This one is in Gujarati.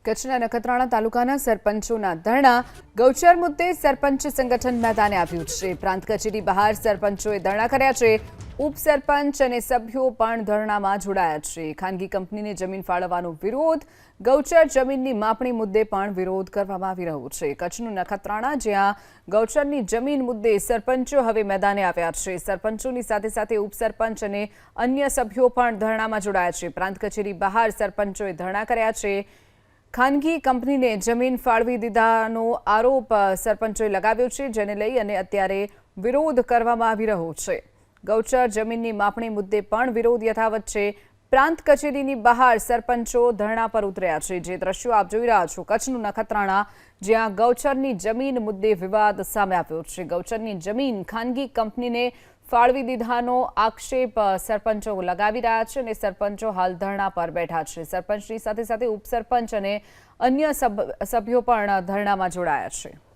કચ્છના નખત્રાણા તાલુકાના સરપંચોના ધરણા ગૌચર મુદ્દે સરપંચ સંગઠન મેદાને આવ્યું છે। પ્રાંત કચેરી બહાર સરપંચોએ ધરણા કર્યા છે। ઉપસરપંચ અને સભ્યો પણ ધરણામાં જોડાયા છે। ખાનગી કંપનીને જમીન ફાળવવાનો વિરોધ, ગૌચર જમીનની માપણી મુદ્દે પણ વિરોધ કરવામાં આવી રહ્યો છે। કચ્છનું નખત્રાણા, જ્યાં ગૌચરની જમીન મુદ્દે સરપંચો હવે મેદાને આવ્યા છે। સરપંચોની સાથે સાથે ઉપસરપંચ અને અન્ય સભ્યો પણ ધરણામાં જોડાયા છે। પ્રાંત કચેરી બહાર સરપંચોએ ધરણા કર્યા છે। ખાનગી કંપનીને જમીન ફાળવી દીધાનો આરોપ સરપંચોએ લગાવ્યો છે, જેને લઈ અને અત્યારે વિરોધ કરવામાં આવી રહ્યો છે। ગૌચર જમીનની માપણી મુદ્દે પણ વિરોધ યથાવત છે। પ્રાંત કચેરીની બહાર સરપંચો ધરણા પર ઉતર્યા છે। જે દ્રશ્યો આપ જોઈ રહ્યા છો, કચ્છનું નખત્રાણા, જ્યાં ગૌચરની જમીન મુદ્દે વિવાદ સામે આવ્યો છે। ગૌચરની જમીન ખાનગી કંપનીને ફાળવી દીધાનો આક્ષેપ સરપંચો લગાવી રહ્યા છે અને સરપંચો હાલ ધરણા પર બેઠા છે। સરપંચની સાથે સાથે ઉપસરપંચ અને અન્ય સભ્યો પણ ધરણામાં જોડાયા છે।